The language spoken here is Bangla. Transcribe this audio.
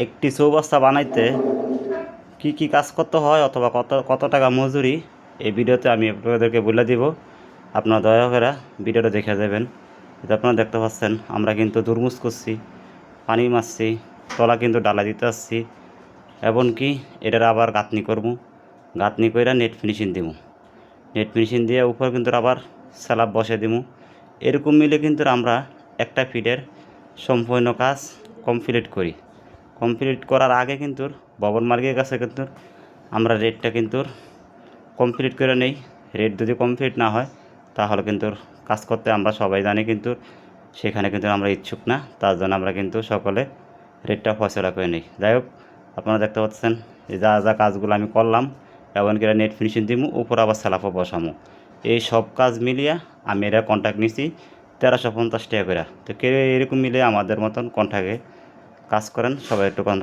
একটি চৌবাচ্চা বানাইতে কি কি কাজ করতে হয় অথবা কত কত টাকা মজুরি, এই ভিডিওতে আমি আপনাদেরকে বলে দিব। আপনারা দয়া করে ভিডিওটা দেখে যাবেন। এটা আপনারা দেখতে পাচ্ছেন আমরা কিন্তু তরমুজ করছি, পানি মারছি, তলা কিন্তু ডালা দিতে আসছি, এমনকি এটার আবার গাঁথনি করবো, গাঁথনি করে নেট ফিনিশিং দিব, নেট ফিনিশিং দিয়ে উপর কিন্তু আবার স্ল্যাব বসে দিব। এরকম মিলে কিন্তু আমরা একটা ফিটের সম্পূর্ণ কাজ কমপ্লিট করি। কমপ্লিট করার আগে কিন্তু ভবন মালিকের কাছে কিন্তু আমরা রেটটা কিন্তু কমপ্লিট করে নেই। রেট যদি কমপ্লিট না হয় তাহলে কিন্তু কাজ করতে আমরা সবাই জানি কিন্তু সেখানে কিন্তু আমরা ইচ্ছুক না, তার জন্য আমরা কিন্তু সকলে রেটটা ফয়সলা করে নিই। যাই হোক, আপনারা দেখতে পাচ্ছেন যা যা কাজগুলো আমি করলাম, এমনকি নেট ফিনিশিং দিব, উপর আবার স্ল্যাবও বসামো, এই সব কাজ মিলিয়ে আমি এরা কন্ট্যাক্ট নিছি 1350 টাকা করে। তো কেউ এরকম মিলিয়ে আমাদের মতন কন্ট্রাক্টে কাজ করেন, সবাই একটু কম